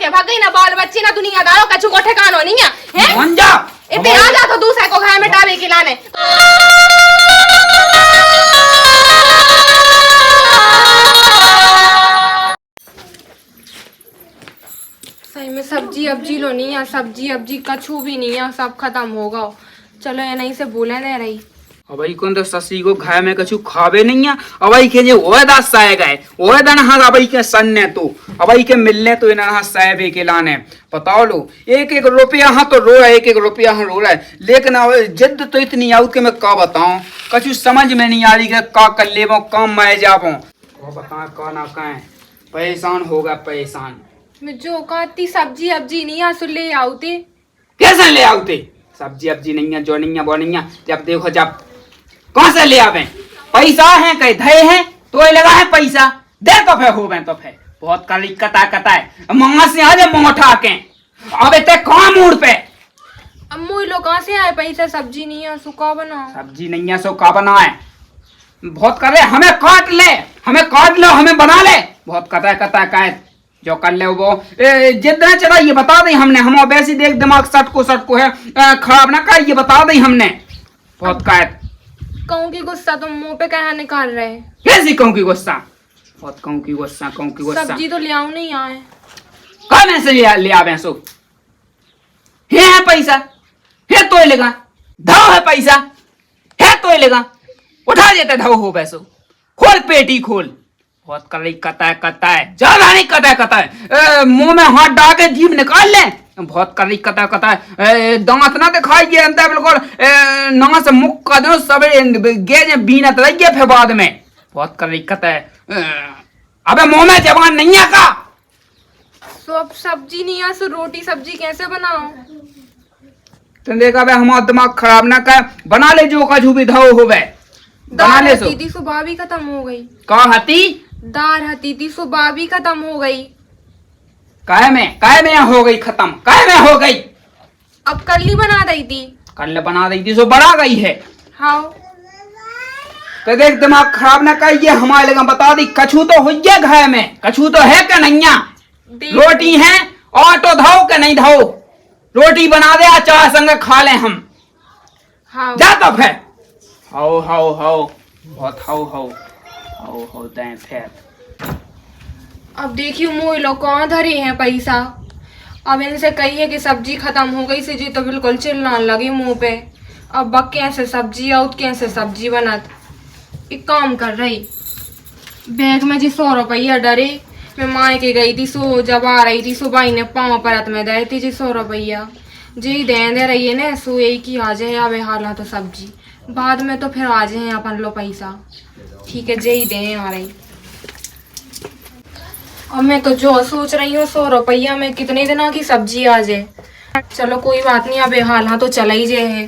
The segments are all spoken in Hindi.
के भाग गई ना, बाल बच्चे ना दुनियादारों कछु को ठिकानो नहीं है मान जा इतने आ जा तो दूसरे को घर में टावे के लाने। सही में सब्जी अब्जी लो नहीं है, सब्जी अब्जी कछु भी नहीं है, सब खत्म होगा। चलो ये नहीं से बोले नहीं रही। अब कौन तो ससी को घर में कछु खावे नहीं है। अब के जे ओए दास साए गए ओए दन हाँ अब के सन ने तो अब के मिलने तो इन हाँ साए के लाने बताओ लो। एक एक रुपया हाँ तो रो रहा है, एक एक रुपया हाँ रो रहा है, लेकिन अब जिद तो इतनी आउ के मैं का बताऊं, कछु समझ में नहीं आ रही के का कर ले काम मैं जाबो बता का ना कहें, परेशान होगा परेशान। मैं जो कहती सब्जी अब्जी नहीं है सो ले आउते। कैसे ले आउते सब्जी अब्जी नहीं है, जो नहीं है वो नहीं है। जब देखो जब कौन से ले आवे, पैसा है कहीं धे है तो लगा है पैसा दे तो फिर हो गए तो फिर बहुत करी कता है मंगा से आज मोठा के अब इतने कहाँ मूड पे। अम्मू लोग कहाँ से आए पैसा, सब्जी नहीं है सो का बना, सब्जी नहीं है सो का बना है, बहुत कर ले हमें काट ले, हमें काट लो हमें बना ले, बहुत कता है जो कर ले वो जितना चला ये बता दें हमने, हम वैसे देख दिमाग सट को है खराब ना कर, ये बता दें हमने बहुत कायद। कहूँ की गुस्सा तुम मुंह पे कहा निकाल रहे हैं। कैसी कहूँ की गुस्सा, बहुत कहूँ की गुस्सा। सब्जी तो ले आऊं नहीं आए कौन ऐसे ले आवे सो है पैसा है तो लेगा धाव है पैसा है तो लेगा उठा देते धाव हो वैसो खोल पेटी खोल, बहुत कर रही कता है ज्यादा नहीं कता है मुंह में हाथ डाल के जीभ निकाल ले, बहुत कर रही कता है दांत ना दिखाइए अंदर बिल्कुल ना से मुख का दो सब गेज बीनत रहिए फिर बाद में, बहुत कर रही कता है अबे मुंह में जबान नहीं है का। तो अब सब्जी नहीं है सो रोटी सब्जी कैसे बनाऊं। तुम देखा बे हमारा दिमाग खराब ना कर, बना ले जो कछु भी धाव हो बे बना ले। सो थी सुबह भी खत्म हो गई, का हती दार हती थी सुबह भी खत्म हो गई। काय में हो गई खत्म, काय में हो गई, अब कल ही बना दी थी, कल बना दी थी सो बना गई है। हाँ तो देख दिमाग खराब ना कर, ये हमारे लगा बता दी कछु तो हो गया घर में, कछु तो है क्या नहीं, रोटी है ऑटो धाओ के नहीं धाओ, रोटी बना दे चाय संग खा ले हम। हाँ जा तो फिर हाउ बहुत हाउ दें फिर। अब देखियो मोह लोग कहाँ धरे हैं पैसा, अब इनसे कहिए कि सब्जी खत्म हो गई से जी तो बिल्कुल चिल्लाने लगी मुंह पे। अब बक कैसे सब्जी आउट कैसे सब्जी बनत, एक काम कर रही बैग में जी 100 रुपया डरे मैं माँ के गई थी सो जब आ रही थी सो भाई ने पाँव परत में दे थी जी 100 रुपया जी दे रही है ना सो यही की आ जाए अब हाल तो सब्जी बाद में तो फिर आ जाए अपन लो पैसा, ठीक है जी दे आ रही। और मैं तो जो सोच रही हूँ 100 रुपया में कितने दिनों की सब्जी आ जाए, चलो कोई बात नहीं अब हाल हाँ तो चला ही जाए है।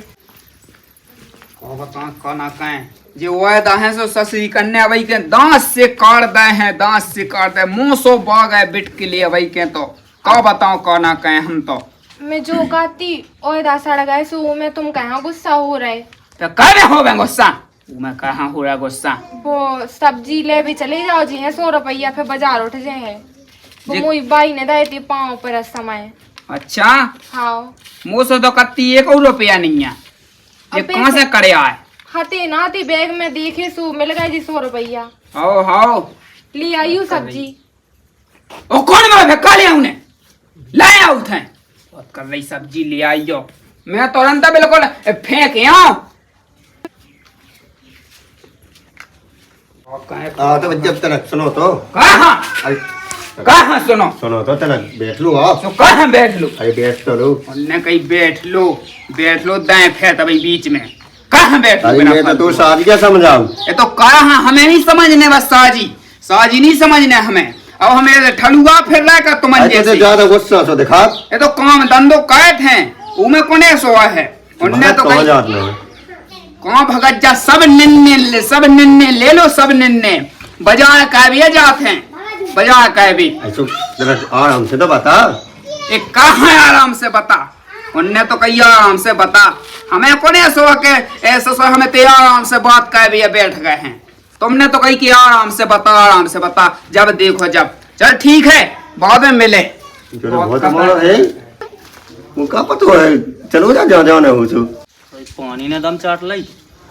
जे वायदा है सो ससुरी कन्या वही के दांत से काट दे हैं, दांत से काट दे मुंह सो बाग है बिट के लिए वही के तो का बताओ का ना कहें हम तो। मैं जो कहती ओए दासड़ गए सो में तुम कहाँ गुस्सा हो रहे, तो करे हो गए गुस्सा, मैं कहाँ हो रहा गुस्सा। वो सब्जी ले भी चले जाओ जी है 100 रुपया फिर बाजार उठ जाए है, वो मुई बाई ने दे थी पाँव पर समय। अच्छा हाँ मुँह से तो कत्ती 1 रुपया नहीं है, ये कहाँ से करे आए। हते ना थी बैग में देखे सो मिल गए जी 100 रुपया, हाउ ले आई हूँ सब्जी। ओ कौन मैं फेंका ले उन्हें लाए आउट है, बहुत कर रही सब्जी ले आई हो, मैं तुरंत बिल्कुल फेंक तो जब तक सुनो तो कहाँ सुनो तो तक बैठ लो आप तो कहाँ बैठ लो, अरे बैठ तो लो उन्हें कहीं बैठ लो दाएं फेंक अभी बीच में कहाँ बैठ लो। मैं तो तू साजी क्या समझाऊं, ये तो कहाँ हमें नहीं समझने, बस साजी नहीं समझने हमें, अब हमें ठलुआ फिर रहा है तुम जैसे ज्यादा गुस्सा सो दिखा, ये तो काम धंधो कैद है उमे कोने सोआ है उनने तो कहाँ भगत जा सब निन्ने ले लो, सब निन्ने बाजार का भी जाते हैं, बाजार का भी आराम से तो बता, एक कहाँ आराम से बता, उनने तो कही आराम से बता, हमें कोने सो के ऐसा सो हमें तो आराम से बात कर भी बैठ गए हैं, तुमने तो कही कि आराम से बता जब देखो जब चल ठीक है बाद में मिले चलो बहुत मारो है उनका पता है चलो जा जा जाने हो तो पानी ने दम चाट लाई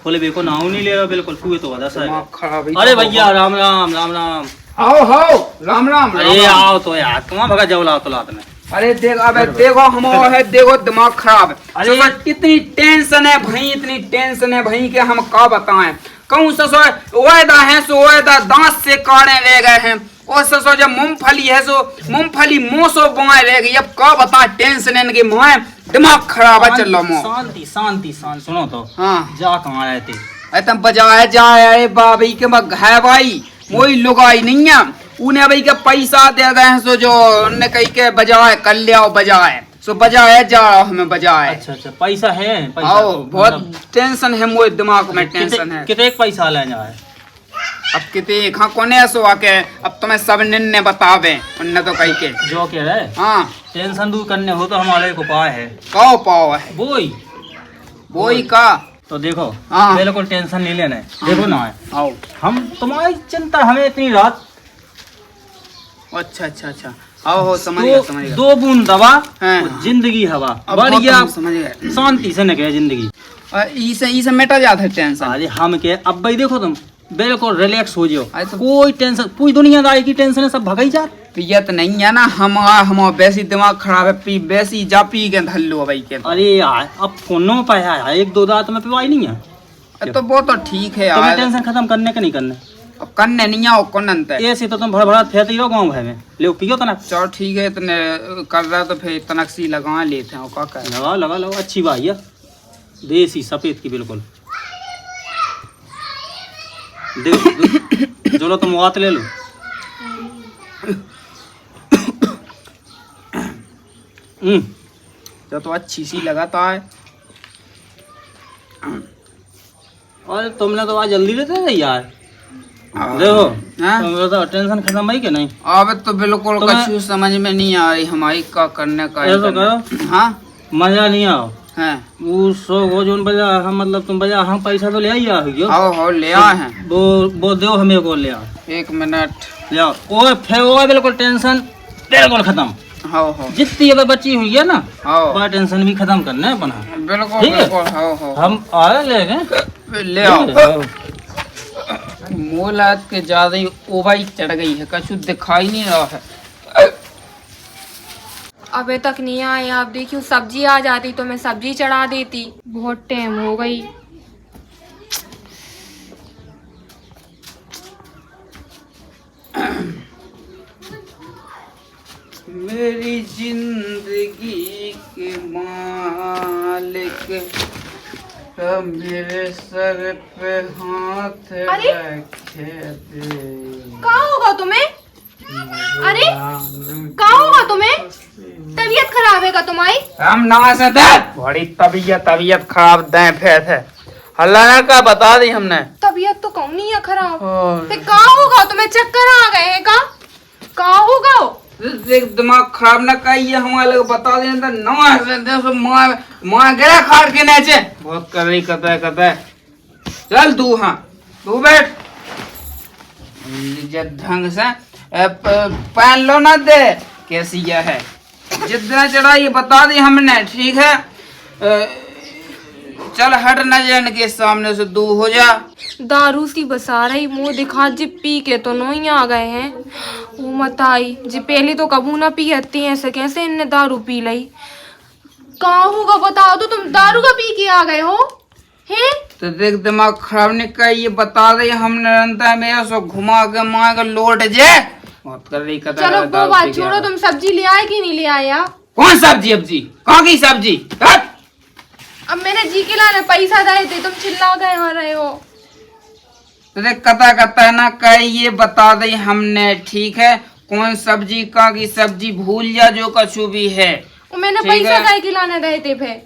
खोले बेको नाव नहीं ले रहा बिल्कुल तू तो वजह से दिमाग खराब है। अरे भैया राम राम राम राम आओ राम राम अरे आओ तो यार कहाँ भगा जवला तो लात में अरे देख अबे देखो हम है देखो दिमाग खराब है। अरे ससुर इतनी टेंशन है भाई इतनी टेंशन है भाई कि हम का बताएं कहूँ ससुर वायदा है सो वायदा दांत से काढ़े रह गए हैं और ससुर जब मूंगफली है सो मूंगफली मुंह सो बुआए रह गई अब का बता टेंशन इनके मुँह दिमाग खराब है चल लो शांति शांति शांति सुनो तो हाँ जा कहाँ रहे थे अरे तुम बजाए जाए बाबी के मग है भाई वही लुगाई नहीं है उन्हें भाई के पैसा दे गए हैं सो जो उन्हें कही के बजाए कर लिया बजाए सो बजाए जा हमें बजाए। अच्छा अच्छा पैसा है पैसा आओ बहुत मतलब टेंशन है मोए दिमाग में टेंशन है। कितने पैसा ले जाए अब कितने हाँ कोने सो आके अब तुम्हें सब ने बता दे उनने तो कही के जो कह रहे हाँ टेंशन दूर करने हो तो हमारे को उपाय है कहो पाओ है वही वही का तो देखो हाँ। बिल्कुल टेंशन नहीं लेना है देखो ना है आओ हम तुम्हारी चिंता हमें इतनी रात अच्छा अच्छा अच्छा आओ हो समझ गया समझ गया। दो बूंद दवा हाँ। और जिंदगी हवा अब बढ़िया बहुत समझ गए शांति से निकले जिंदगी इसे मिटा जाता है टेंशन। अरे हम के अब भाई देखो तुम बिल्कुल रिलैक्स हो जाओ अरे तो- कोई टेंशन पूरी दुनियादारी की टेंशन है सब भगाई जा पियत नहीं है ना हम वैसी दिमाग खराब है पी वैसी जा पी के धल लो भाई के। अरे यार अब फोनो पे है एक दो दांत में पिवाई नहीं है तो वो तो ठीक है तुम्हें यार टेंशन खत्म करने के नहीं करने अब करने नहीं आओ कौन अंत है ऐसे तो तुम भड़भड़ा फेरते ही रहो गाँव भर में ले पियो तना चलो ठीक है इतने कर रहा तो फिर तनकसी लगा लेते हैं और क्या करें। लगा लगा लगा अच्छी बात है देसी सफेद की बिल्कुल जो लो तुम वात ले लो जो तो अच्छी सी लगाता है। अरे तुमने तो आज जल्दी लेते थे यार देखो हाँ? तुम तो टेंशन खत्म भाई के नहीं अब तो बिल्कुल तुम्हें- कछु समझ में नहीं आ रही हमारी का करने का ऐसा तो करो हाँ मजा नहीं आओ हैं वो सो वो जो बजा हम मतलब तुम बजा हम पैसा तो ले आई हो आओ ले आए हैं वो दो हमें को ले आओ 1 मिनट ले आओ और फिर वो बिल्कुल टेंशन बिल्कुल खत्म हो जितनी अब बची हुई है ना आओ वह टेंशन भी खत्म करना है अपना बिल्कुल ठीक है? बिल्कुल हो हम आ ले गए ले आओ मोलात के ज्यादा ही ओबाई चढ़ गई है कछु दिखाई नहीं रहा है। अबे तक नहीं आए आप देखियो सब्जी आ जाती तो मैं सब्जी चढ़ा देती बहुत टाइम हो गई। मेरी जिंदगी के मालिक मेरे सर पे हाथ अरे? रखे दे। क्या होगा तुम्हें? अरे क्या होगा तुम्हें? तबीयत खराब है क्या तुम्हारी? हम नवाज से बड़ी तबीयत खराब दे फिर थे हल्ला का बता दी हमने। तबीयत तो कहूँ नहीं है खराब। और फिर क्या होगा तुम्हें? चक्कर आ गए हैं क्या होगा? देख दिमाग खराब न कहिए हमारे लोग बता दें तो नवाज से देखो माँ गिरा खाड़ के नीचे बहुत कर रही कतः चल तू हाँ तू बैठ इज्जत ढंग से पहन लो ना दे कैसी यह है जितना चढ़ाई बता दी हमने ठीक है चल हट न जान के सामने से दूर हो जा। दारू सी बसा रही मुंह दिखा जी पी के तो नहीं आ गए हैं वो मत आई जी पहले तो कबू ना पी हती ऐसे कैसे इनने दारू पी ली कहाँ होगा बताओ तो तुम दारू का पी के आ गए हो हैं? तो देख दिमाग खराब नहीं कर ये बता रही हमने रंता मेरा सो घुमा के मार के लौट जे बहुत कर रही कतः चलो वो बात छोड़ो तुम सब्जी ले आए कि नहीं ले आए आप? कौन सब्जी अब्जी कहाँ की सब्जी हट! अब मैंने जी के लाने पैसा दिए थे तुम चिल्ला गए हो रहे हो। तो देख कतः ना कह ये बता दी हमने ठीक है कौन सब्जी कहाँ की सब्जी भूल जा जो कछु भी है वो मैंने ठीक पैसा है। गाय के लाने दिए थे फिर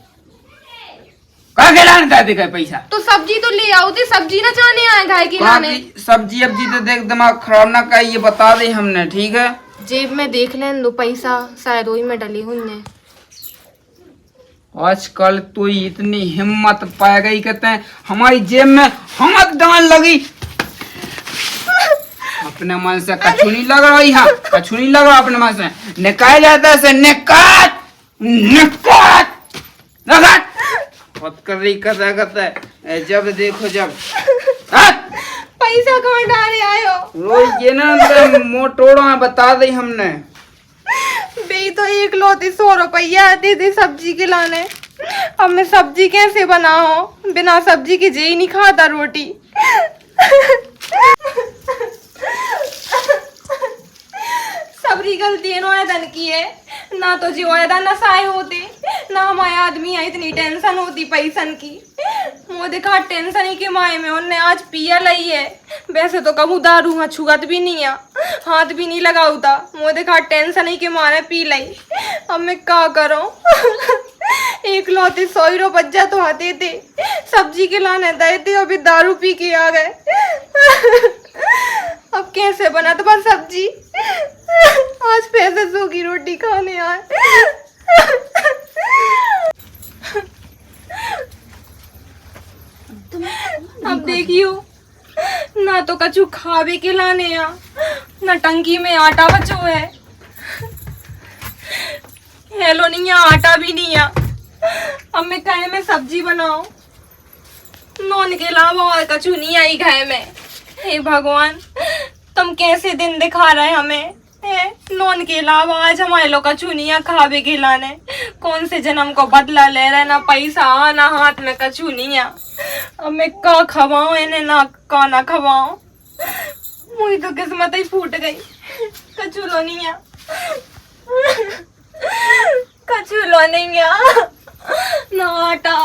कहाँ के लाने दादी का पैसा तो सब्जी तो ले आओ थी सब्जी ना चाहने आए गाय के कहाँ लाने। की सब्जी अब्जी तो देख दिमाग खराब ना कह ये बता दी हमने ठीक है। जेब में देख लें दो पैसा शायद वही में डली हुई ने। आजकल तो इतनी हिम्मत पा गई कहते हैं हमारी जेब में हिम्मत डाल लगी अपने मन से कछु नहीं लग रहा यहाँ, कछु नहीं लग रहा अपने मन से। निकाल जाता से निकाल निकाल निकाल। बहुत कर रही करता है जब देखो जब। पैसा कहाँ डाले आए हो? रोज ये ना मोटोड़ा में बता दी हमने। बे तो 1 रुपया दे दे सब्जी के लाने। अब मैं सब्जी कैसे बनाऊं? बिना सब्जी के जे ही नहीं खाता रोटी। सबरी गलती नोएदन की है ना, तो जी ओएदन नसाए होते ना हमारे आदमी है इतनी टेंशन होती पैसन की। वो देखा टेंशन ही के माए में उनने आज पिया लई है। वैसे तो कबू दारू हाँ छुगत भी नहीं है, हाथ भी नहीं लगाऊ था। वो देखा टेंशन ही के मारे पी लई। अब मैं क्या करूं? 1 रुपया तो आते थे, सब्जी के लाने दे थे, अभी दारू पी के आ गए। अब कैसे बना तो बस सब्जी? आज पैसे सूखी रोटी खाने आए। अब देखियो ना तो कछु खावे के लाने आ, ना टंकी में आटा बचो है। हेलो नहीं है, आटा भी नहीं है। अब मैं कहे में सब्जी बनाऊं, नॉन के अलावा और कछु नहीं आई घर में। हे भगवान, तुम कैसे दिन दिखा रहे हमें? नॉन के अलावा आज हमारे लोग कछु नहीं है खावे के लाने। कौन से जन्म को बदला ले रहे? ना पैसा ना हाथ में कछु नहीं है। अब मैं का खवाऊं इन्हें, ना का ना खवाऊं। मुझे तो किस्मत ही फूट गई। कछु लो नहीं है, कछु लो नहीं है, ना आटा।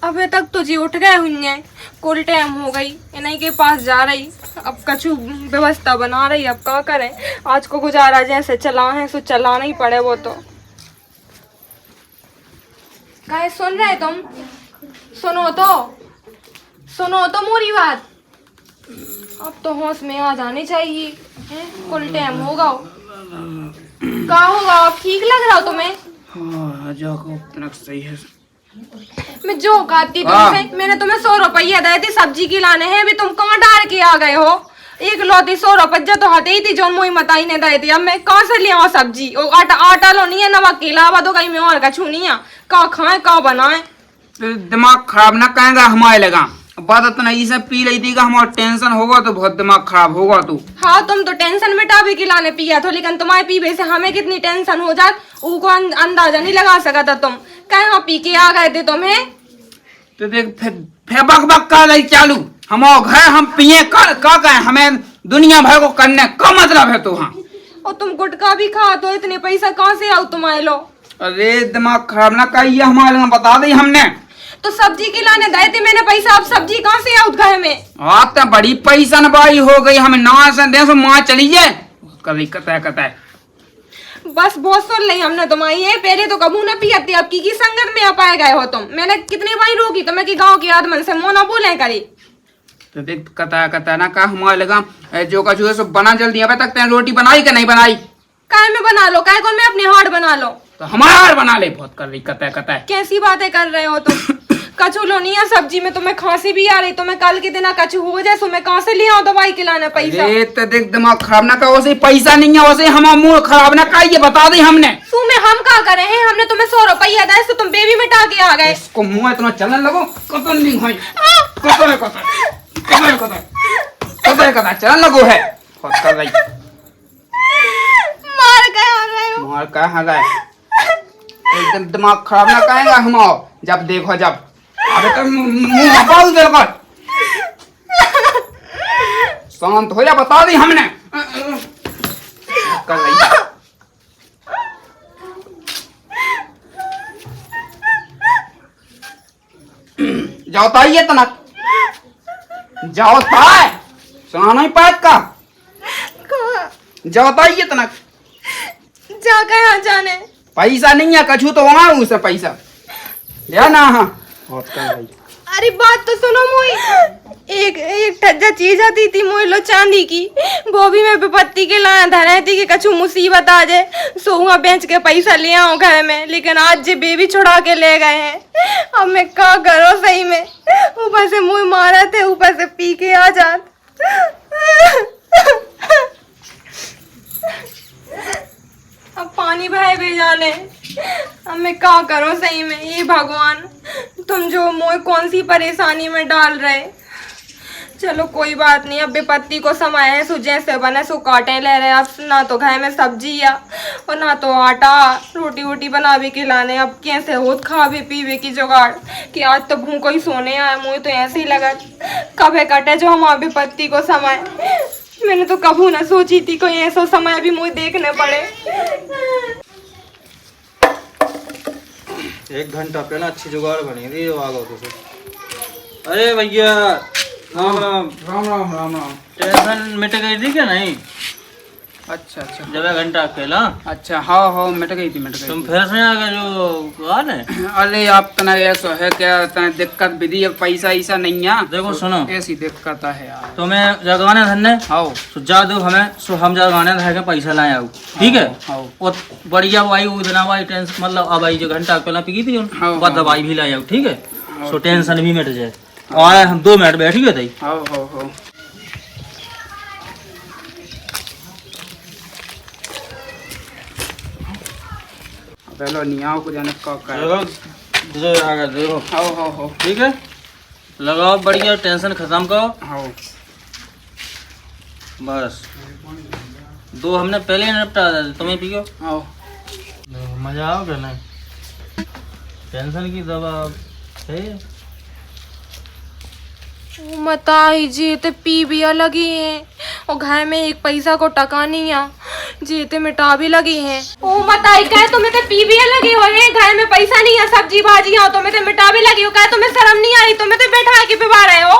अबे तक तो जी उठ गए हुए, कुल टाइम हो गई, इन्हीं के पास जा रही। अब कछु व्यवस्था बना रही, अब क्या करें? आज को गुजारा जैसे चला है सो चलाना ही पड़े। वो तो कहे सुन रहे तुम? सुनो तो मोरी बात। अब तो होश में आ जानी चाहिए। कुल टाइम होगा, क्या होगा? अब ठीक लग रहा हो तुम्हें? हाँ, जाको इतना सही है। मैं जो खाती तुमसे, मैंने तुम्हें 100 रुपया दिए थे सब्जी की लाने हैं, अभी तुम कहाँ डाल के आ गए हो? 1 रुपया तो हटे ही थी जो मुई मताई ने दिए थे। अब मैं कहाँ से ले आऊँ सब्जी? और आटा लो नहीं है, नमक के अलावा तो कहीं में और कछु नहीं है। का खाए का बनाए? दिमाग खराब ना कहेगा हमारे लगा। बात इतना ये सब पी रही थी कि हमारा टेंशन होगा तो बहुत दिमाग खराब होगा। तू हाँ, तुम तो टेंशन मिटावे के लाने पिया तो, लेकिन तुम्हारे पीवे से हमें कितनी टेंशन हो जात उसको अंदाजा नहीं लगा सका था तुम। कहाँ पी के आ गए थे तुम्हें? तो देख फिर बक कर रही चालू। हम घर हम पिए कर का कहे, हमें दुनिया भर को करने का मतलब है। तो हाँ, और तुम गुटखा भी खा तो इतने पैसा कहाँ से आओ तुम्हारे लो? अरे दिमाग खराब ना कहिए हमारे लगा, बता दी हमने। तो सब्जी के लाने गए थे मैंने पैसा, अब सब्जी कहाँ से आओ घर में? तो बड़ी पैसा नबाई हो गई, हमें ना दे सो माँ चली जाए कभी कता है। बस बहुत सुन ली हमने तुम्हारी है। पहले तो कबू न पियती, अब की संगत में आ पाए गए हो तुम। मैंने कितनी बार रोकी तुम्हें कि गांव के आदमी से मुंह न बोले करी। तो देख कता ना का हमारे लगा जो का जो सब बना जल्दी। अबे तक तेरे रोटी बनाई कि नहीं बनाई? काय में बना लो, काय कौन में अपने हाथ बना लो। तो हमारा हाथ बना ले। बहुत कर रही कता है। कैसी बातें कर रहे हो तुम? कछु लो नहीं है सब्जी में, तुम्हें खांसी भी आ रही। तुम्हें कल के दिन कछु हो जाए, मैं कहाँ से ले आऊं दवाई खिलाना पैसा? अरे तो देख दिमाग खराब ना कर, वैसे पैसा नहीं है, वैसे हमारा मूड खराब ना कर, ये बता दी हमने। सू में हम क्या करे हैं? हमने तुम्हें 100 रुपया दिए तो तुम बेबी मिटा के आ गए। इसको मुंह इतना चलने लगो कतन नहीं भाई, कतन चलने लगो है। बहुत कर रही मार के आ रहे हो। मार का है एकदम दिमाग खराब ना कहेगा हमारा। जब देखो जब अबे तो मुंह पाल दे कर शांत हो जा, बता दी हमने। कर रही जाओ ताइए तनक जाओ ताए सुना नहीं पात का जाओ ताइए तनक जा कहाँ जाने? पैसा नहीं है कछु तो वहां उसे पैसा लिया ना। हाँ बहुत कर रही। अरे बात तो सुनो मोई। एक ठज्जा चीज आती थी मोई लो चांदी की, वो भी मैं विपत्ति के लाया धरे थी कि कछु मुसीबत आ जाए सो वहाँ बेच के पैसा ले आऊं घर में। लेकिन आज जे बेबी छुड़ा के ले गए हैं। अब मैं क्या करो सही में? ऊपर से मुँह मारा थे, ऊपर से पी के आ जात। अब पानी बहे भी जाने, अब मैं क्या करूं सही में। ये भगवान, तुम जो मोए कौन सी परेशानी में डाल रहे। चलो कोई बात नहीं, अब विपत्ति को समय है, सो जैसे बने सो काटे ले रहे। अब ना तो घर में सब्जी या और ना तो आटा रोटी वोटी बना भी खिलाने। अब कैसे होत खावे पीवे की जुगाड़ कि आज तो भूखो ही सोने आए। मुझे तो ऐसे ही लगा कभी कटे जो हमारी विपत्ति को समय। मैंने तो कभी ना सोची थी कोई ऐसा समय भी मुझे देखने पड़े। 1 घंटा पहले अच्छी जुगाड़ बनी थी जो आ गो तो। अरे भैया राम राम। राम राम राम राम। टेंशन मिट गई थी क्या नहीं? अच्छा अच्छा जब 1 घंटा अकेला अच्छा, हाँ हाँ मिट गई थी, मिट गई तुम थी। फिर से आ गए जो कहा ने? अरे आप तना ऐसा है क्या, तना दिक्कत विधि, अब पैसा ऐसा नहीं है। देखो सुनो, ऐसी दिक्कत है यार। तुम्हें जगाने धन्ने आओ सो जा दो हमें, सो हम जगाने धर के पैसा लाए आओ, ठीक है? आओ और बढ़िया भाई उतना भाई टेंशन मतलब अब आई जो घंटा अकेला पी थी हाँ, वो हाँ। दवाई भी लाए आओ, ठीक है? सो टेंशन भी मिट जाए। और हम 2 मिनट बैठ गए थे। आओ आओ आओ। पहले नियाओ को जाने का कर। देखो आओ आओ आओ। ठीक है, लगाओ बढ़िया, टेंशन खत्म करो आओ बस। 2 हमने पहले ही निपटा दिया, तुम्हें पियो। आओ। मजा आओगे ना? टेंशन की दवा है। मताई जी ते पी भी लगी हैं और घर में 1 पैसा को टका नहीं आ जी ते मिटा भी लगी हैं। ओ मताई कहे तुम्हें ते पी भी लगी हो है, घर में पैसा नहीं है, सब्जी भाजी हो तुम्हें ते मिटा भी लगी हो। कहे तुम्हें शर्म नहीं आई, तुम्हें ते बैठा के पिवा रहे हो।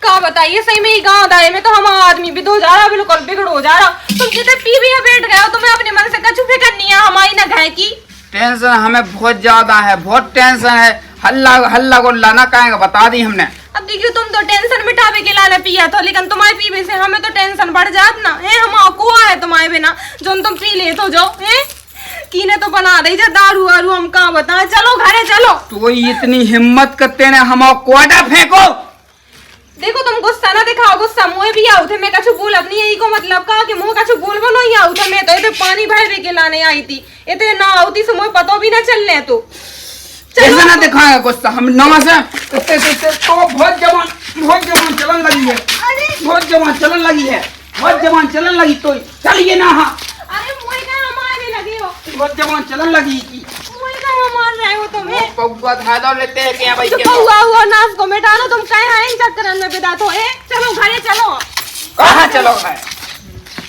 का बताइए सही में, गाँव दाए में तो हमारा आदमी भी धो जा रहा, बिल्कुल बिगड़ हो जा रहा। तुम जितने पी भी बैठ गए हो, तुम्हें अपने मन से कछु फिक्र नहीं है हमारी ना घर की। टेंशन हमें बहुत ज्यादा है, बहुत टेंशन है। हल्ला हल्ला को लाना कहेंगे बता दी हमने। अब देखियो तुम तो टेंशन मिटावे के लाने पिया था, लेकिन तुम्हारे पीवे से हमें तो टेंशन बढ़ जात ना है। हम कुआ है तुम्हारे बिना जो तुम पी ले तो जाओ है कीने तो बना दे जा दारू वारू। हम कहाँ बताए, चलो घरे चलो। तो इतनी हिम्मत करते ने हम कोड़ा फेंको। देखो तुम गुस्सा ना दिखाओ, गुस्सा मुँह भी आऊ थे। मैं कछु बोल अपनी यही को मतलब कहा कि मुँह कछु बोल बनो ही आऊ थे। मैं तो इतने पानी भरवे के लाने आई थी, इतने ना आती से मुझे पता भी ना चलने। तो ऐसा ना दिखाएगा गुस्सा हम नवा से तो बहुत जवान चलन लगी है, बहुत जवान चलन लगी है, बहुत जवान चलन लगी। तो चलिए ना। हाँ अरे मुझे कहाँ मारने लगी हो, बहुत जवान चलन लगी की मुझे कहाँ मार रहे हो तुम्हें। पौवा धादा लेते हैं क्या भाई? हुआ नाच को मिटा लो, तुम कहे हैं इन चक्कर में बिदा तो है। चलो घरे चलो। कहाँ चलो है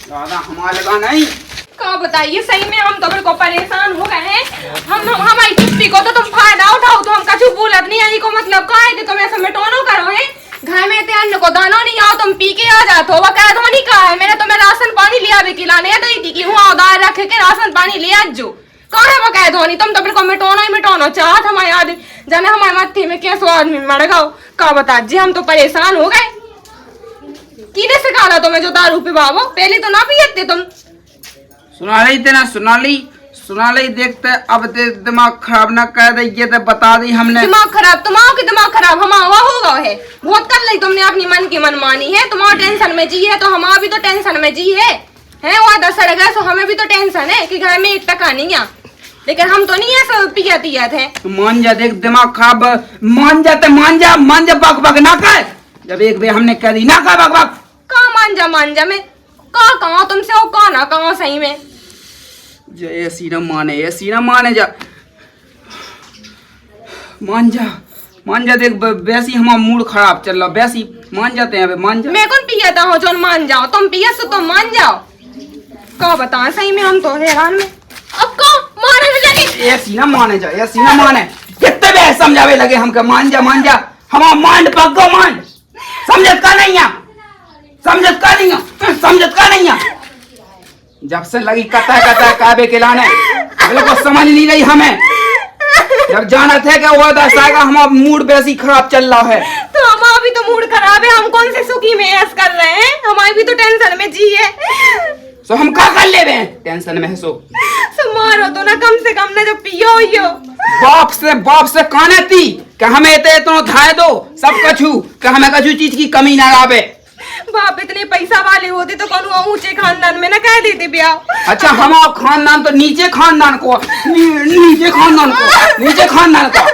दादा, हमारे लगा नहीं। का बताइए सही में, हम तो बिल्कुल परेशान हो गए हैं। हम हमारी छुट्टी को तो तुम फायदा उठाओ, तो हम कछु बोलत नहीं आई को मतलब का है कि तुम ऐसे मिटोनो करो है। घर में इतने अन्न को दाना नहीं आओ, तुम पी के आ जाते हो। वह तो नहीं कहा है मैंने तुम्हें राशन पानी लिया भी खिलाने दी थी कि वहाँ उधार रख के राशन पानी ले आज जो कहा है। वह कह धोनी तुम तो बिल्कुल मिटोनो ही मिटोनो चाहत हमारे आदमी जाने हमारे मत्थे में कैसो आदमी मर गओ। का बता जी, हम तो परेशान हो गए। किने सिखाना तुम्हें जो दारू पिवाओ, पहले तो ना पियते तुम। सुना ली देखते अब दिमाग खराब ना कर दे तो बता दी हमने। दिमाग खराब तुम्हारा की दिमाग खराब हमारा होगा है। बहुत कर ली तुमने अपनी मन की मनमानी है। तुम्हारा टेंशन में जी है तो हमारा भी तो टेंशन में जी है। वो 10 सड़ गए तो हमें भी तो टेंशन है कि घर में 1 टका नहीं है। लेकिन हम तो नहीं ऐसा पिया थे। मान जा, देख दिमाग खराब, मान जा बक बक ना कर। जब एक बार हमने कह दी ना कर बक बक। कहाँ मान जा मैं कहाँ तुमसे हो कहाँ ना कहाँ सही में। ऐसी ना माने जा, मान जा देख वैसी हमारा मूड खराब चल रहा, वैसी मान जाते हैं। मान जा, मैं कौन पियाता हूँ जो मान जाओ, तुम पिया सो तुम मान जाओ। कहा बता सही में, हम तो हैरान में। अब को माने लगे, ऐसी ना माने कितने भी समझावे लगे हमके मान जा हमारा मांड पक्को मान। समझत का नहीं है। जब से लगी कता काबे के लाने बिल्कुल समझ नहीं रही हमें। जब जाना था कि वो दर्शाएगा हमारा मूड वैसी खराब चल रहा है। तो हमारा भी तो मूड खराब है। हम कौन से सुखी में ऐस कर रहे हैं, हमारी भी तो टेंशन में जी है। सो हम क्या कर ले रहे टेंशन में? सो मारो तो ना कम से कम ना जो पियो यो। बाप से काने थी कि हमें इतना धाय दो सब कछु कि हमें कछु चीज की कमी ना आवे। बाप इतने पैसा वाले होते तो कौन ऊंचे खानदान में ना कह देते ब्याह। अच्छा हमारा खानदान तो नीचे खानदान को नीचे खानदान को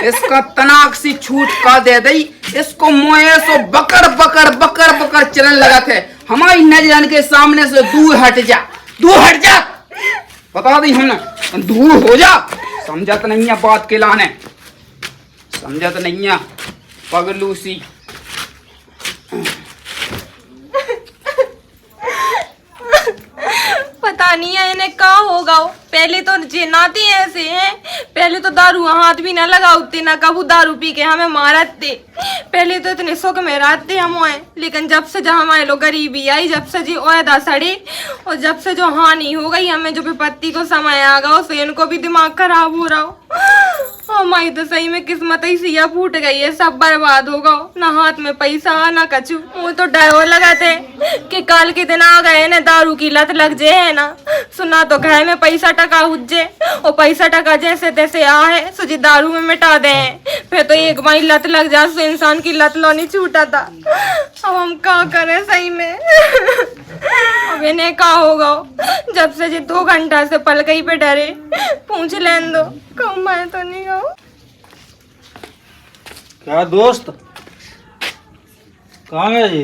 इसका तनाक सी छूट का दे दई। इसको मोए सो बकर बकर बकर बकर चलन लगा थे। हमारी नजर के सामने से दूर हट जा, दूर हट जा। बता दी हमने दूर हो जा। समझत नहीं है बात के लाने, समझत नहीं है पगलू सी। पता नहीं है इन्हें क्या होगा। पहले तो जिनाते ऐसे हैं, पहले तो दारू हाथ भी ना लगाते ना कबू दारू पी के हमें मारते। पहले तो इतने सुख में रहते हम हुए, लेकिन जब से जब हमारे लोग गरीबी आई, जब से जी ओयदा सड़े और जब से जो हानि हो गई हमें, जो विपत्ति को समय आ गया उससे इनको भी दिमाग खराब हो रहा हो। हमारी तो सही में किस्मत ही सिया फूट गई है, सब बर्बाद हो गया। ना हाथ में पैसा ना कछु। वो तो डर लगाते कि कल के दिन आ गए ना दारू की लत लग जाए है ना, सुना तो घर में पैसा टका हुज्जे और पैसा टका जैसे तैसे आ है सुजी दारू में मिटा दे। फिर तो एक बार लत लग जा तो इंसान की लत लोनी छूटा था। अब हम क्या करें सही में। अब इन्हें क्या होगा जब से जी 2 घंटा से पलकई पे डरे। पूछ लेन दो कहूँ मैं तो नहीं गाऊँ। क्या दोस्त कहाँ गए जी?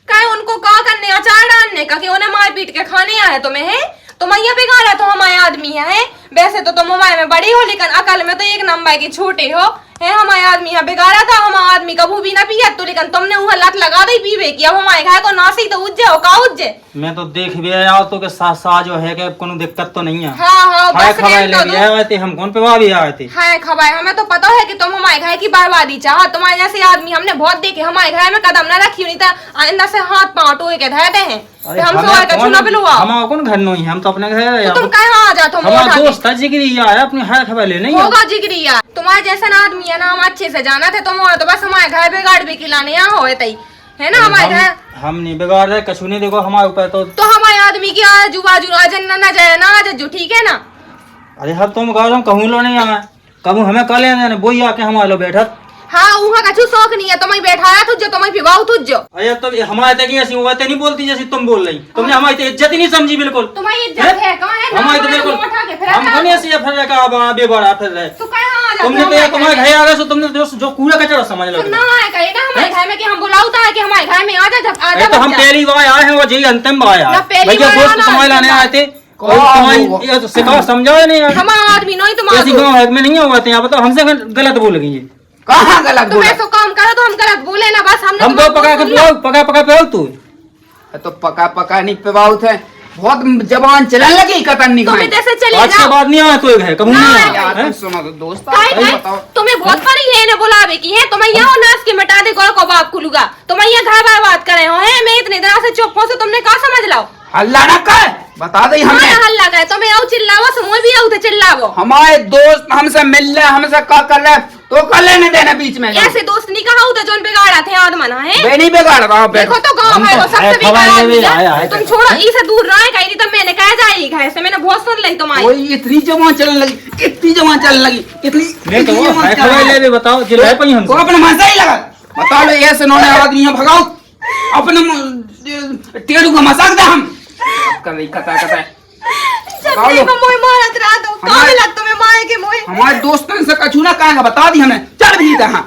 क्या उनको क्या करने, अचार डालने का कि उन्हें मार पीट के खाने आए तुम्हें है? तुम यहाँ बिगाड़ा तो हमारे आदमी है। वैसे तो तुम हमारे में बड़ी हो लेकिन अकल में तो 1 नंबर के छोटे हो है। हमारे आदमी यहाँ बिगाड़ा था, हमारा आदमी कबू भी ना पिया तो, लेकिन तुमने वहाँ लत लगा दी पीवे की। अब हमारे घर को नासी तो उज्जे हो का उज्जे। मैं तो देख भी आया तो के साथ साथ जो है कि कोनो दिक्कत तो नहीं है। हाँ हाय बस खबर रहने ले दो। भी आए थे, हम कौन पे वहाँ भी आए थे। हाय खबर हमें तो पता है कि तुम हमारे घर की बर्बादी चाह। तुम्हारे जैसे आदमी हमने बहुत देखे, हमारे घर में कदम न रखी नहीं था, आइंदा से हाथ पांव टोए के धरते हैं। अरे हम सोए का छुना पिलवा। हमारा कौन घर नहीं है, हम तो अपने घर है। तुम कहाँ आ जाओ? तुम हमारा दोस्त है जिगरी आया अपनी हाय खबर ले नहीं होगा जिगरिया। तुम्हारे जैसा ना आदमी है ना, हम अच्छे से जाना थे। तुम तो बस हमारे घर बिगाड़ भी खिलाने यहाँ हो तई है ना। हमारे घर हम नहीं बिगाड़ रहे, कछु नहीं। देखो हमारे ऊपर तो हमारे आदमी की आजू बाजू ना जाए ना आजू, ठीक है ना। अरे हम तुम कहो हम कहूँ लो नहीं आए, कहूँ हमें कल लेने बोई आके हमारे लो बैठत। हाँ वहाँ कछु शौक नहीं है, तुम्हें बैठाया तुझे, तुम्हें पिवाओ तुझे। अरे तो हमारे तक ऐसी वो नहीं बोलती जैसी तुम बोल रही। तुमने हमारी तो इज्जत ही नहीं समझी बिल्कुल। तुम्हारी इज्जत है कहाँ है? हमारी तो बिल्कुल हम कौन ऐसी फिर रहा बेबड़ा फिर रहे। तो कहाँ आ तुमने तो तुम्हारे घर आ गए तो तुमने जो कूड़ा कचरा समझ लो ना आए कहे ना हमारे घर में कि हम बुलाऊता है कि हमारे घर में आ जा। जब आ जा तो हम पहली बार आए हैं, वो जी अंतिम बार आए। भैया दोस्त तुम्हारे लाने आए थे, तुम्हारी सिखा समझाओ नहीं। हमारा आदमी नहीं तुम्हारा ऐसी गाँव में नहीं हुआ थे यहाँ बताओ, हमसे गलत बोल गई। कहाँ गलत तुम बोला? ऐसा काम करो तो हम गलत बोले ना, बस हमने हम तो पका के पियो, पका पे तू तो पका नहीं पिवाओ थे। बहुत जबान चलन लगी कतन नहीं तुम्हें खाई। जैसे चले आज के जाओ। बाद नहीं आया तू घर कभी नहीं आया यार हैं? तुम सुनो तो दोस्त, काहे बताओ तुम्हें बहुत बड़ी है ना बुलावे की है। तुम्हें यहाँ नाच के मिटा दे गोल को बाप खुलूगा। तुम्हें यहाँ घर बर्बाद करे हो है। मैं इतने दिन से चुप हूँ तो तुमने कहा समझ लाओ। हल्ला न कर, बता दे हमें। हल्ला करे तुम्हें आओ चिल्लावो, समझ भी आओ तो चिल्लावो। हमारे दोस्त हमसे मिल रहे, हमसे क्या कर रहे तो कर लेने देना बीच में। ऐसे दोस्त नहीं कहा तो जोन बिगाड़ा थे आदमना है। वे नहीं बिगाड़ रहा। देखो तो गाँव हम है तो वो सबसे है, बिगाड़ा खबर आदमी में आया है। है। तुम छोड़ो इसे दूर रहे कहीं नहीं तो मैंने कहा जाएगी घर से। मैंने बहुत सुन ली तुम्हारी। कोई इतनी जबान चलन लगी, इतनी जबान चलन लगी, इतनी नहीं तो वो जबान है चलन खबर ले लगी। भी बताओ जिला है पई तो हमसे। अपने मन से ही लगा बता लो ऐसे नौने आदमी है भगाओ अपने टेढ़ू का मजाक दे। हम कर रही कता कता चटनी को मोए मारत रहा दो कहाँ लग तुम्हें मारे के मोए। हमारे दोस्तों से कछू ना कहेगा, बता दी हमने। चल भी हाँ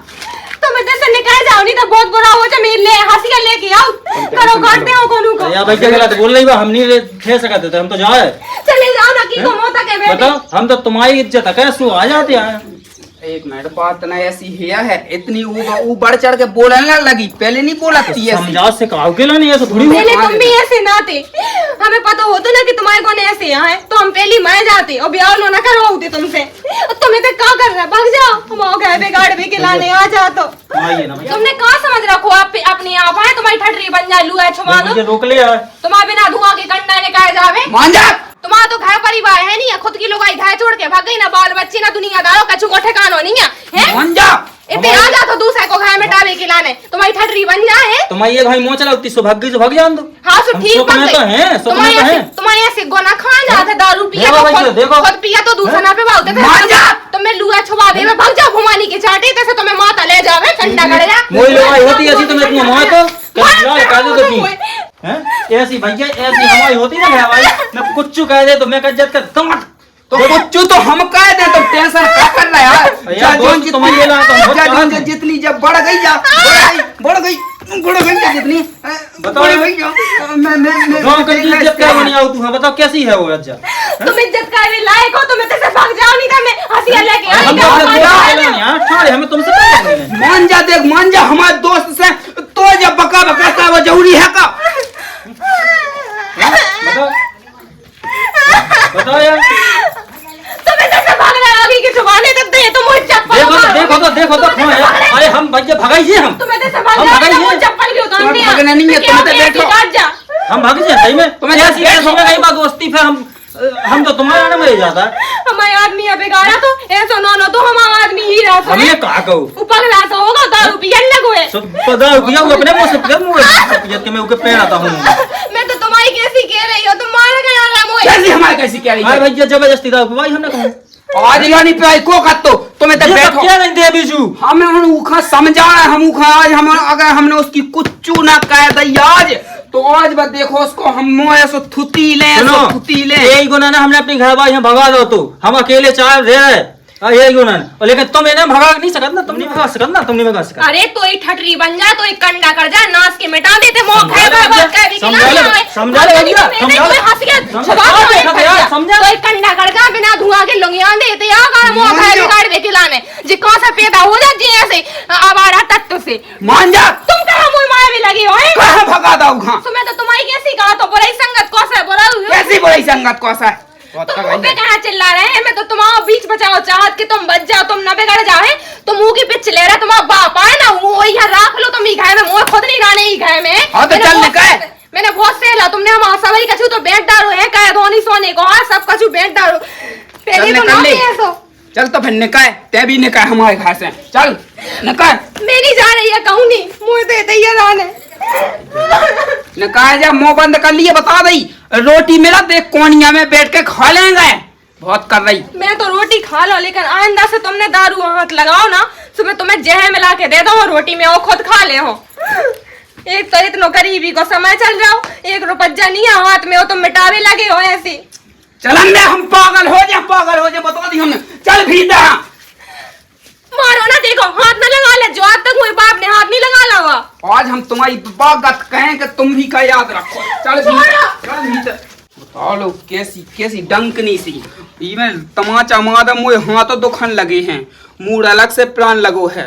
तुम इधर से निकल जाओ नहीं तो बहुत बुरा हो जाए। मेरे ले हंसिया लेके आओ करो करते हो कोनू को। या भाई क्या गलत बोल रही बा, हम नहीं थे सकते थे, हम तो जाए। चले जाओ ना की को मोता के बेटे। बताओ हम तो तुम्हारी इज्जत है कैसे आ जाते हैं। एक मिनट बात ना ऐसी है इतनी ऊ बढ़ चढ़ के बोलने लगी, पहले नहीं बोला थी ऐसी। समझा से कहा के नहीं ऐसा थोड़ी पहले तुम भी ऐसे ना थे, हमें पता होता ना कि तुम्हारे कौन ऐसे यहाँ है तो हम पहली मैं जाते और ब्याह लो ना करवाते तुमसे। तुम्हें तो क्या कर रहा है, भाग जाओ। हम घर पे गाड़ भी खिलाने आ जा तो आइए ना भैया। तुमने कहा समझ रखो आप अपने आप है। तुम्हारी ठटरी बन जा लू है छुमा दो। मुझे रोक लिया है। तुम्हारे बिना धुआं के कंडा ने कहा जावे। मान जा तुम्हारा तो घर परिवार है नहीं है, खुद की लुगाई घर छोड़ के भाग गई ना, बाल बच्चे ना दुनियादारों कछु को ठिकानो नहीं है। मान जा इतने आ जा तो दूसरे को घर में डाले खिलाने तुम्हारी ठटरी बन जाए। तुम्हारी ये भाई मोह चलाती सो भाग गई तो भाग जान दो। हाँ सो हम ठीक सुख में बन तो गई। हैं, सुख में तो हैं। तुम्हारे ऐसे गोना खान जाते दारू पिया देखो तो भाई, देखो। खुद पिया तो दूसरा ना पे बाउते थे। मान जा। तुम्हें लुआ छुपा दे भाग जाओ घुमानी के चाटे तैसे तुम्हें माता ले जावे ठंडा कर जा। मोई लोग होती ऐसी तो मैं इतना मोह कह दे तो की हैं? ऐसी भैया ऐसी हमारी होती ना भाई, मैं कुछ कह दे तो मैं इज्जत करता हूँ। तो कुछ तो हम कह दे तो टेंशन क्या कर रहा है भैया, दोस्त तुम्हारी ये ला तो बहुत चाहते हैं। जितनी जब बढ़ गई जितनी बताओ। बढ़ गई मैं गाँव की इज्जत क्या बनी आओ तू, हाँ बताओ कैसी है वो इज्जत? तुम इज्जत करने लायक हो, तुम्हें तो भाग जाओ, नहीं तो मैं हंसिया लेके आई हम जाओ, तो अपने भाग दोस्त जाओ। के लिए नहीं, हाँ, छोड़, हमें तुमसे क्या करना है? मान जा, देख मान जा हमारे दोस्त से तो जब बका बकाता वो जरूरी है का? बताओ बताओ यार, तुम्हें तो भाग रहा आगे की जुबानें तक दे, तुम मुझे चप्पल देखो तो कौन है? अरे हम भैया भगाइए हम तुम्हें तो भाग हम रहा भगाइए। मुझे चप्पल भी उतार दिया। भगना नहीं है, तुम तो बैठो। जा हम भाग जाए सही में, तुम्हें ऐसी जैसे ऐसी कई बार दोस्ती फिर हम तो तुम्हारे आने में जाता है। हमारे आदमी है बिगाड़ा तो ऐसा ना तो हमारा आदमी ही रहता हम है। ये कहा कहूँ ऊपर लासा होगा, दारू पियन लगोए। सब पता किया वो अपने मुंह से फिर मुंह के मैं उके पेड़ आता हूँ। मैं तो तुम्हारी कैसी कह रही हो, तुम मारे गया रहा मोए। कैसी हमारे कैसी कह रही अरे है? भैया जबरदस्ती दाऊ भाई हमने कहा आज लानी पे को का तो तुम्हें तो ये सब बैठो। क्या नहीं दे बीजू। हमें उनका समझाना है, हम उखा आज हम अगर हमने उसकी कुछ ना कह दी आज तो आज बस देखो उसको हम मोए सो थुती ले यही गुना ना हमने अपनी घर वाली हम भगा दो तो हम अकेले चार रहे यही गुना और लेकिन तुम इन्हें भगा नहीं सकत ना, तुम नहीं भगा सकत ना, तुम नहीं भगा सकत। अरे तो एक ठटरी बन जा, तो एक कंडा कर जा, नाच के मिटा देते मोह समझा खाए ले बात कह भी समझा ले भैया, हंस गया समझा समझा तो एक कंडा कर जा, बिना धुआं के लुंगियां देते या गाना मोह खाए बिगाड़ दे खिलाने जी कौन सा पैदा हो जाती है ऐसे आवारा तत्व से। मान जा तुम कहां मुंह मारे भी लगी हो? कहां भगा दाऊ घा तो मैं तो तुम्हारी कैसी कहा तो बुराई संगत कौन सा बोला कैसी बड़ी संगत कौसा है? बहुत कर रही है। कहाँ चिल्ला रहे हैं? मैं तो तुम्हारा बीच बचाओ चाहत कि तुम बच जाओ, तुम न बिगड़ जाओ। है तो मुंह की पिच ले रहा तुम्हारा बाप है ना, वो यहाँ राख लो तुम ही घर में, मुंह खुद नहीं रहने ही घर में। हाँ तो चल निकाय। मैंने बहुत सहला, तुमने हम सवाई कछु तो बैठ डालो है, कह धोनी सोने को और सब कछु बैठ डालो पहले तो ना ऐसो। चल तो फिर निकाय, ते भी निकाय हमारे घर से चल निकाय। मैं नहीं जा रही है, कहूँ नहीं मुँह दे दैया रहने। निकाय जा, मुंह बंद कर लिए बता दई रोटी मेरा देख कोनिया में बैठ के खा लेंगे। बहुत कर रही। मैं तो रोटी खा लो, लेकिन आइंदा से तुमने दारू हाथ लगाओ ना तो मैं तुम्हें जहर मिला के दे दो रोटी में, वो खुद खा ले हो। एक तो इतना गरीबी को समय चल जाओ, एक रुपया नहीं है हाथ में, वो तुम मिटावे लगे हो ऐसी। चलन दे, हम पागल हो जा बता दी हमने। चल भीतर मारो ना, देखो हाथ न लगा ले, जो आज तक मेरे बाप ने हाथ नहीं लगा लगा। आज हम तुम्हारी बात कहें कि तुम भी का याद रखो। चल भीतर बताओ लो कैसी कैसी डंकनी सी इवन तमाचा मादा मुझे हाथों दुखन लगे हैं, मूड अलग से प्राण लगो है।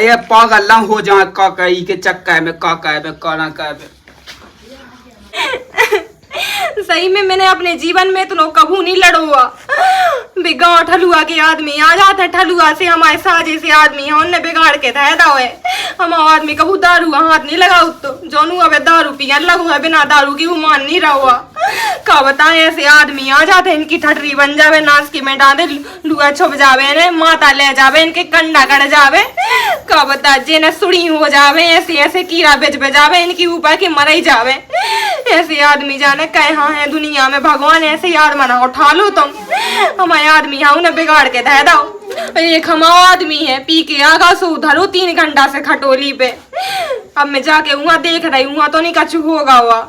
ये पागल ना हो जाए काकाई के चक्कर में, काका में काना का में। सही में मैंने अपने जीवन में तो कभू नहीं लड़ुआ। बिगाड़ ठलुआ के आदमी आ जाते, ठलुआ से हमारे साजे से आदमी है, उनने बिगाड़ के था हुए। हमारा आदमी कभू दारू हाथ नहीं लगाऊ तो जोनू अब दारू पियन लगू है, बिना दारू की वो मान नहीं रहा। का बताए ऐसे आदमी आ जाते, इनकी ठटरी बन जावे, नाच की में डाले लुआ छुप जावे ने, माता ले जावे, इनके कंडा कट जावे। का बता जेने सुड़ी हो जावे, ऐसे ऐसे कीड़ा बेच बेजावे, इनकी ऊपर के मर ही जावे। ऐसे आदमी जाने कहाँ है दुनिया में, भगवान ऐसे याद मना उठा लो तुम। हमारे आदमी है उन्हें बिगाड़ के दे दो। एक हमारा आदमी है पी के आगा सो धरो 3 घंटा से खटोली पे। अब मैं जाके वहाँ देख रही हूँ तो नहीं कछु होगा हुआ।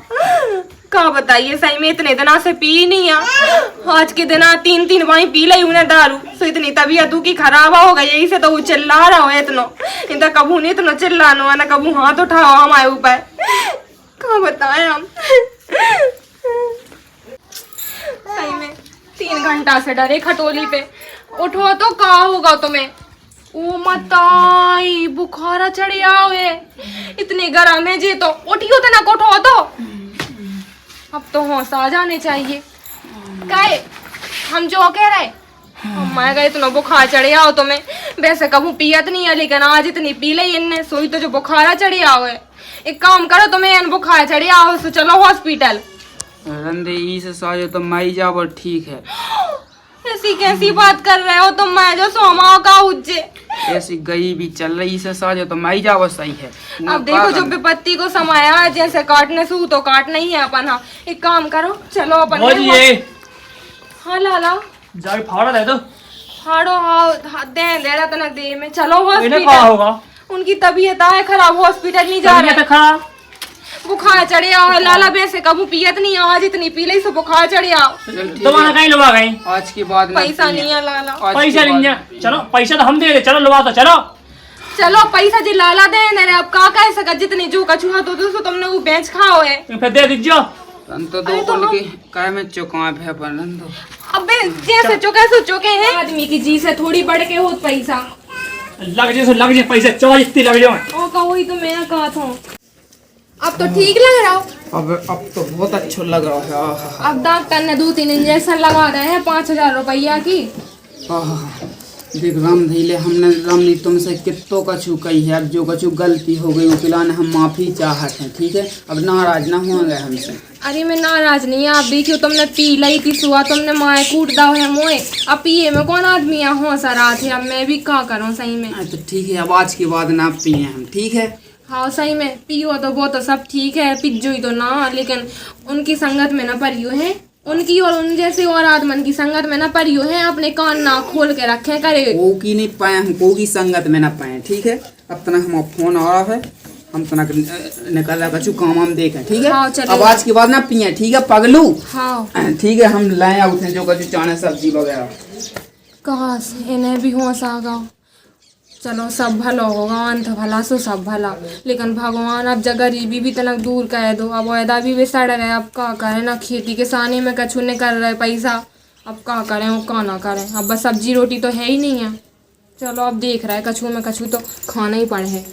का बताइए सही में इतने दिना से पी नहीं है, आज के दिन 3 बाई पी ली उन्हें दारू, तो इतनी तबीयत की खराब हो गई, यही से तो वो चिल्ला रहा हो इतनो। इतना कबू नहीं इतना चिल्लानो ना कबू हाथ उठाओ हमारे ऊपर। का बताए हम सही में 3 घंटा से डरे खटोली पे। उठो तो का होगा तुम्हें? ओ मताई बुखारा चढ़ आओगे, इतने गरम है जी, तो उठियो तो ना उठो तो। अब तो होश आ जाने चाहिए। काहे हम जो कह रहे मैं गए इतना बुखार चढ़े आओ तुम्हें, वैसे कभी पियत नहीं है लेकिन आज इतनी पी ली इनने, सोई तो जो बुखारा चढ़े आओ है। एक काम करो तुम्हें बुखार चढ़े आओ तो चलो हॉस्पिटल। रंदे ई से साजो तो माई जावर ठीक है। ऐसी कैसी बात कर रहे हो तुम? मैं जो सोमाओ का उज्जे ऐसी गई भी चल रही से साजो तो माई जावर सही है। अब देखो जो विपत्ति को समाया है, जैसे काटने से तो काटना ही है अपन। हाँ एक काम करो चलो अपन। हाँ लाला जाके फाड़ा दे दो। फाड़ो हाँ दे रहा तनक देर में, चलो इन्हें क्या हॉस्पिटल। होगा? उनकी तबीयत है खराब, हॉस्पिटल नहीं जा रहे। तबीयत खराब बुखार चढ़े आओ लाला वैसे कबू पियत नहीं आज इतनी पी ली सो बुखार चढ़े आओ। तुम्हारा कहीं लुआ गई आज के बाद ना पैसा पिए। नहीं है लाला। आज के पैसा बाद नहीं है, पिए। चलो पैसा तो हम दे दे, चलो लुआ तो चलो। चलो पैसा जी लाला दे रे अब का कह सका जितनी जो कछुआ तो दोस्तों तुमने वो बेच खाओ है। फिर दे दीजिए। तन तो अरे दो तो कुल हम- की काय में चुका है पर दो। अबे जैसे चुके सो चुके हैं आदमी की जी से थोड़ी बढ़ के हो पैसा लग जाए पैसे, चलो इतनी लग जाए। ओ कहो ही तो मैं कहा था। अब तो ठीक लग रहा हो। अब तो बहुत अच्छा लग रहा है। आहा। अब डॉक्टर ने 2-3 इंजेक्शन लगा रहे हैं 5,000 रुपया की। आहा। देख राम धैले हमने रामनी तुमसे कितो कछु कही है। अब जो कछु गलती हो गई उकिला ने हम माफी चाहत हैं, ठीक है। अब नाराज ना होंगे हमसे। अरे मैं नाराज नहीं है। आप देखियो तुमने पी ली थी सुहा तुमने माए कूट दाओ है मोए। अब पिए में कौन आदमी हो सरा थे। अब मैं भी क्या करूँ सही में। तो ठीक है अब आज के बाद ना पिए हम, ठीक है। हाँ सही में पियो तो वो तो सब ठीक है पिज्जो ही तो ना, लेकिन उनकी संगत में ना परियो है। उनकी और उन जैसे और आदमन की संगत में ना परियो है। अपने कान ना खोल के रखे करे। को की नहीं पाए हम, को की संगत में ना पाए, ठीक है। अब तक हम फोन आ रहा है, हम तक निकल रहा कछु काम हम देखें, ठीक है। हाँ, चलिए। अब आज के बाद ना पिए, ठीक है पगलू। हाँ ठीक है हम लाए आउट हैं जो कछु चाने सब्जी वगैरह। कहाँ से इन्हें भी होश आ गया। चलो सब भला होगा अंत भला सो सब भला, लेकिन भगवान अब जब गरीबी भी तनक दूर कर दो। अब वायदा भी बेसड़ रहे अब का करें ना, खेती किसानी में कछु नहीं कर रहे पैसा। अब का करें वो का ना करें। अब बस सब्जी रोटी तो है ही नहीं है। चलो अब देख रहा है कछु में कछु तो खाना ही पड़े है।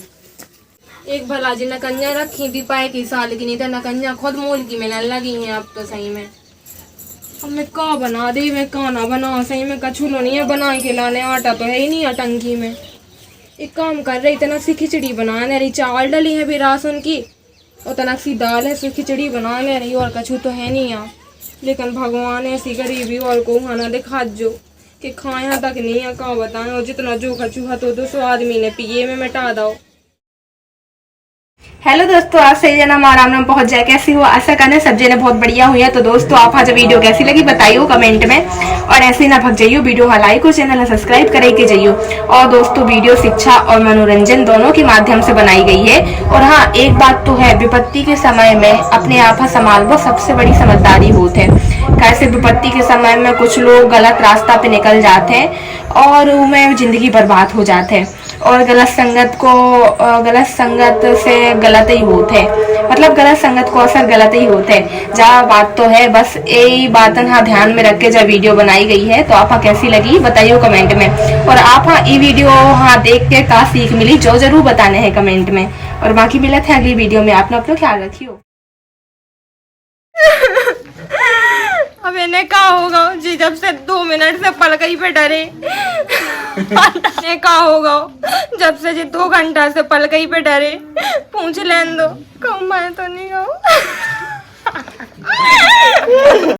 एक भला जी नकन्या रखी थी पाए की साल की, नहीं तो नकन्या खुद मोल की मिलने लगी हैं अब तो सही में। अब मैं का बना दे मैं का ना बना सही में कछु लो नहीं है बना के लाने। आटा तो है ही नहीं है टंकी में। एक काम कर रही तनक सी खिचड़ी बना ले रही, चावल डली है भी राशन की और तनक सी दाल है सो खिचड़ी बना ले रही और कछु तो है नहीं यहाँ। लेकिन भगवान ऐसी गरीबी और को खाना दिखा जो कि खाया तक नहीं है कहाँ बताएं। और जितना जो कछु है तो 200 आदमी ने पिए में मिटा दो। हेलो दोस्तों, आज सही जना आराम नाम पहुंच जाए। कैसी हो? आशा करने सब जने बहुत बढ़िया हुई है। तो दोस्तों आप आज वीडियो कैसी लगी बताइयो कमेंट में, और ऐसे ही ना भग जाइयो वीडियो लाइक और चैनल सब्सक्राइब करे के जाइयो। और दोस्तों वीडियो शिक्षा और मनोरंजन दोनों के माध्यम से बनाई गई है। और हाँ एक बात तो है, विपत्ति के समय में अपने आप संभालना सबसे बड़ी समझदारी होती है। कैसे विपत्ति के समय में कुछ लोग गलत रास्ता पे निकल जाते हैं और उनमें जिंदगी बर्बाद हो जाते हैं। और गलत संगत से गलत ही होते हैं, मतलब गलत संगत को असर गलत ही होते हैं। जहाँ बात तो है बस यही बात हाँ ध्यान में रख के जब वीडियो बनाई गई है। तो आप कैसी लगी बताइए कमेंट में। और आप हाँ ये वीडियो हाँ देख के का सीख मिली जो जरूर बताने हैं कमेंट में। और बाकी मिलते हैं अगली वीडियो में। आप लोग अपना ख्याल रखियो। अब इन्हें क्या होगा जी जब से 2 मिनट से पलकई पे डरे। क्या होगा जब से जी 2 घंटा से पलकई पे डरे। पूछ लेन दो कम मैं तो नहीं हो।